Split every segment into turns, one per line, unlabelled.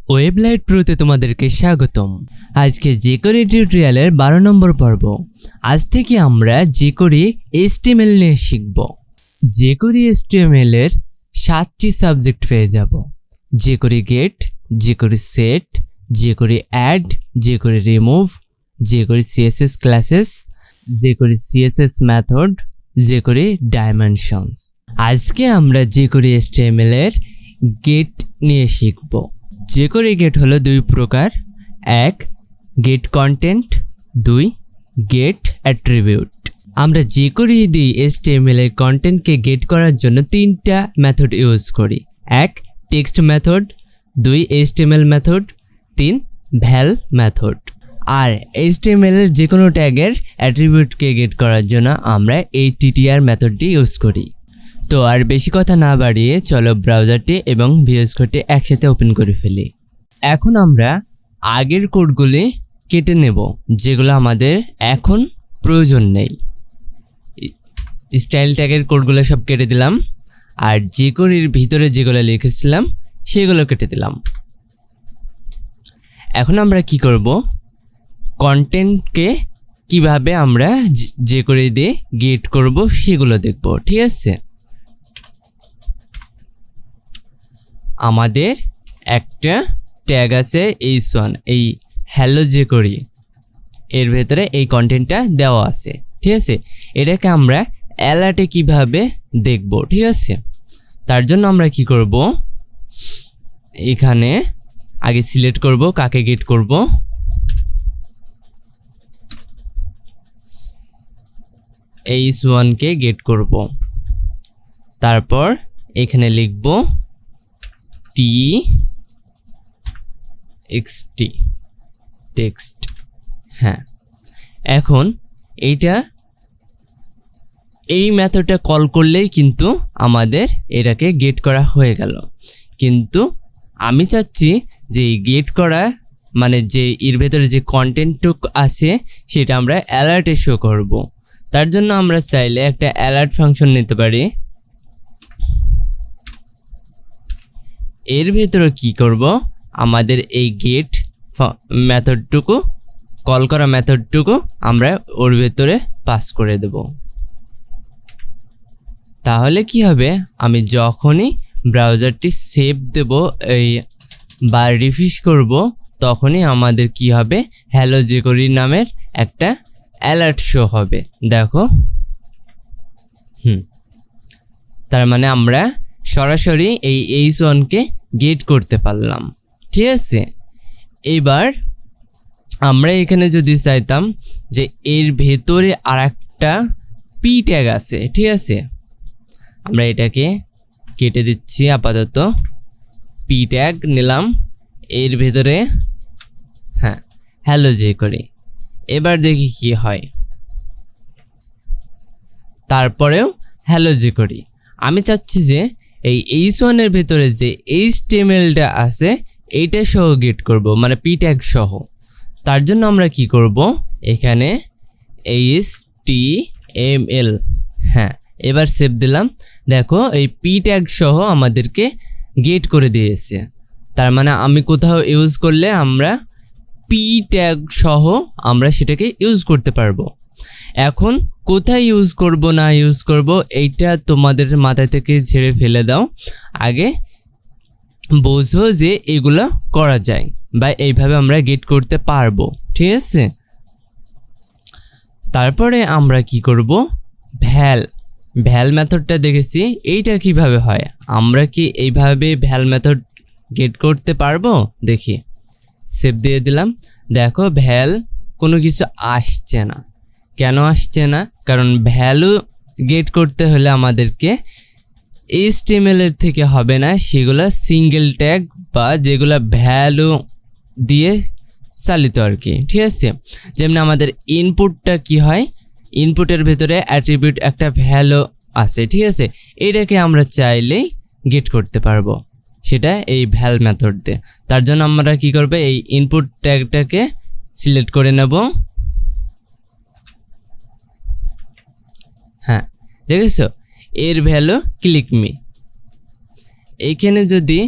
ওয়েবলাইট প্রোতে তোমাদেরকে স্বাগতম। আজকে jQuery টিউটোরিয়ালের 12 নম্বর পর্ব। আজ থেকে আমরা jQuery HTML নিয়ে শিখব। jQuery HTML এর 7টি সাবজেক্ট পেয়ে যাব। jQuery get, jQuery set, jQuery add, jQuery remove, jQuery CSS classes, jQuery CSS method, jQuery dimensions। আজকে আমরা jQuery HTML এর get নিয়ে শিখব। jQuery get হলো দুই প্রকার, এক get content, দুই get attribute। আমরা jQuery দিয়ে HTML এর কন্টেন্টকে গেট করার জন্য তিনটা মেথড ইউজ করি। এক টেক্সট মেথড, দুই HTML মেথড, তিন ভ্যাল মেথড। আর HTML এর যে কোনো ট্যাগের অ্যাট্রিবিউটকে গেট করার জন্য আমরা এই TTR মেথডটি ইউজ করি। তো আর বেশি কথা না বাড়িয়ে চলো ব্রাউজারটি এবং ভিএস কোডটি একসাথে ওপেন করে ফেলি। এখন আমরা আগের কোডগুলি কেটে নেব যেগুলো আমাদের এখন প্রয়োজন নেই। স্টাইল ট্যাগের কোডগুলো সব কেটে দিলাম, আর jQueryর ভিতরে যেগুলো লিখেছিলাম সেগুলো কেটে দিলাম। এখন আমরা কি করব, কন্টেন্টকে কিভাবে আমরা jQuery দিয়ে গেট করব সেগুলো দেখব। ঠিক আছে, আমাদের একটা ট্যাগ আছে h1, এই হ্যালো jQuery এর ভেতরে এই কন্টেন্টটা দেওয়া আছে। ঠিক আছে, এটাকে আমরা অ্যালার্টে কিভাবে দেখব। ঠিক আছে, তার জন্য আমরা কি করব, এখানে আগে সিলেক্ট করব কাকে গেট করব। h1 কে গেট করব। তারপর এখানে লিখব txt টেক্সট। হ্যাঁ, এখন এই মেথডটা কল করলেই কিন্তু আমাদের এটাকে গেট করা হয়ে গেল। কিন্তু আমি চাচ্ছি যে গেট করা মানে যে এর ভেতরে যে কন্টেন্টটুকু আছে সেটা আমরা অ্যালার্টে শো করব। তার জন্য আমরা চাইলে একটা অ্যালার্ট ফাংশন নিতে পারি। এর ভেতরে কি করব, আমাদের এই গেট মেথডটুকু কল করা মেথডটুকু আমরা ওর ভেতরে পাস করে দেব। তাহলে কি হবে, আমি যখনই ব্রাউজারটি সেভ দেব বা রিফ্রেশ করব তখনই আমাদের কি হবে, হ্যালো jQuery নামের একটা অ্যালার্ট শো হবে। দেখো, তার মানে আমরা সরাসরি এই h1 কে গেট করতে পারলাম। ঠিক আছে, এবার আমরা এখানে যদি চাইতাম যে এর ভেতরে আরেকটা পি ট্যাগ আছে, ঠিক আছে, আমরা এটাকে কেটে দিচ্ছি। আপাতত পি ট্যাগ নিলাম এর ভেতরে, হ্যাঁ হ্যালো jQuery। এবার দেখি কি হয়। তারপরেও হ্যালো jQuery। আমি চাচ্ছি যে এই h1 এর ভেতরে যে HTMLটা আছে এইটা সহ গেট করব, মানে পি ট্যাগ সহ। তার জন্য আমরা কি করব, এখানে HTML, হ্যাঁ এবার সেভ দিলাম। দেখো এই পি ট্যাগ সহ আমাদেরকে গেট করে দিয়েছে। তার মানে আমি কোথাও ইউজ করলে আমরা পি ট্যাগ সহ আমরা সেটাকে ইউজ করতে পারবো। এখন কোথায় ইউজ করব না ইউজ করব এইটা তোমাদের মাথা থেকে ছেড়ে ফেলে দাও। আগে বোঝো যে এগুলো করা যায় বা এইভাবে আমরা গেট করতে পারবো। ঠিক আছে, তারপরে আমরা কি করব, ভ্যাল মেথডটা দেখেছি, এইটা কিভাবে হয়। আমরা কি এইভাবে ভ্যাল মেথড গেট করতে পারবো? দেখি, সেভ দিয়ে দিলাম। দেখো ভ্যাল কোনো কিছু আসছে না। কেন আসছে না? কারণ ভ্যালু গেট করতে হলে আমাদেরকে HTML এর থেকে হবে না, সেগুলো সিঙ্গেল ট্যাগ বা যেগুলো ভ্যালু দিয়ে চালিত আর কি। ঠিক আছে, যেমন আমাদের ইনপুটটা কি হয়, ইনপুটের ভেতরে অ্যাট্রিবিউট একটা ভ্যালু আছে। ঠিক আছে, এটাকে আমরা চাইলেই গেট করতে পারবো, সেটা এই ভ্যাল মেথড দিয়ে। তার জন্য আমরা কি করব, এই ইনপুট ট্যাগটাকে সিলেক্ট করে নেব। হ্যাঁ দেখেছো, এর ভ্যালু ক্লিক মি। এইখানে যদি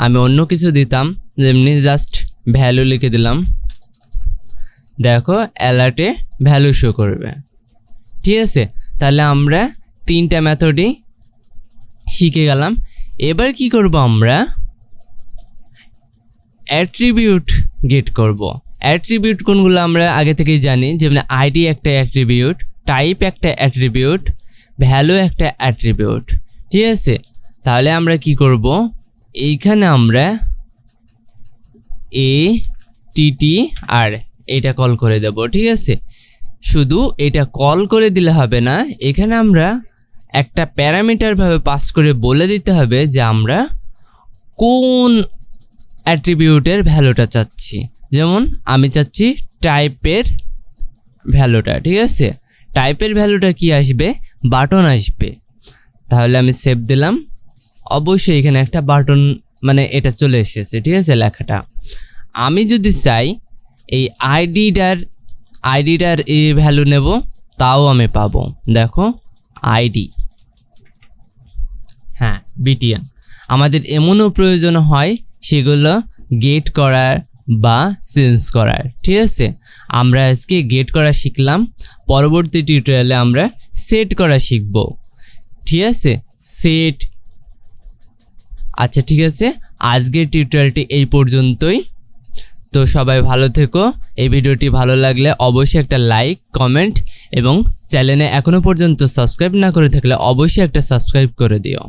আমি অন্য কিছু দিতাম যেমনি জাস্ট ভ্যালু লিখে দিলাম, দেখো অ্যালার্টে ভ্যালু শো করবে। ঠিক আছে, তাহলে আমরা 3টা মেথডই শিখে গেলাম। এবার কি করব, আমরা অ্যাট্রিবিউট গেট করব। অ্যাট্রিবিউট কোনগুলো আমরা আগে থেকেই জানি, যেমন আইডি একটা অ্যাট্রিবিউট, টাইপ একটা অ্যাট্রিবিউট, ভ্যালু একটা অ্যাট্রিবিউট। ঠিক আছে, তাহলে আমরা কি করব, এইখানে আমরা ATTR এটা কল করে দেব। ঠিক আছে, শুধু এটা কল করে দিলে হবে না, এখানে আমরা একটা প্যারামিটার ভাবে পাস করে বলে দিতে হবে যে আমরা কোন অ্যাট্রিবিউটের ভ্যালুটা চাচ্ছি। যেমন আমি চাচ্ছি টাইপের ভ্যালুটা। ঠিক আছে, টাইপের ভ্যালুটা কি আসবে, বাটন আসবে। তাহলে আমি সেভ দিলাম, অবশ্যই এখানে একটা বাটন মানে এটা চলে এসেছে। ঠিক আছে, লেখাটা আমি যদি চাই এই আইডিটার এই ভ্যালু নেব, তাও আমি পাবো। দেখো আইডি, হ্যাঁ বিটিএন। আমাদের এমনও প্রয়োজন হয় সেগুলো গেট করার বা চেঞ্জ করার। ঠিক আছে, আমরা আজকে গেট করা শিখলাম, পরবর্তী টিউটোরিয়ালে আমরা সেট করা শিখব। ঠিক আছে, সেট। আচ্ছা ঠিক আছে, আজকের টিউটোরিয়ালটি এই পর্যন্তই। তো সবাই ভালো থেকো। এই ভিডিওটি ভালো লাগলে অবশ্যই একটা লাইক, কমেন্ট এবং চ্যানেলে এখনো পর্যন্ত সাবস্ক্রাইব না করে থাকলে অবশ্যই একটা সাবস্ক্রাইব করে দিও।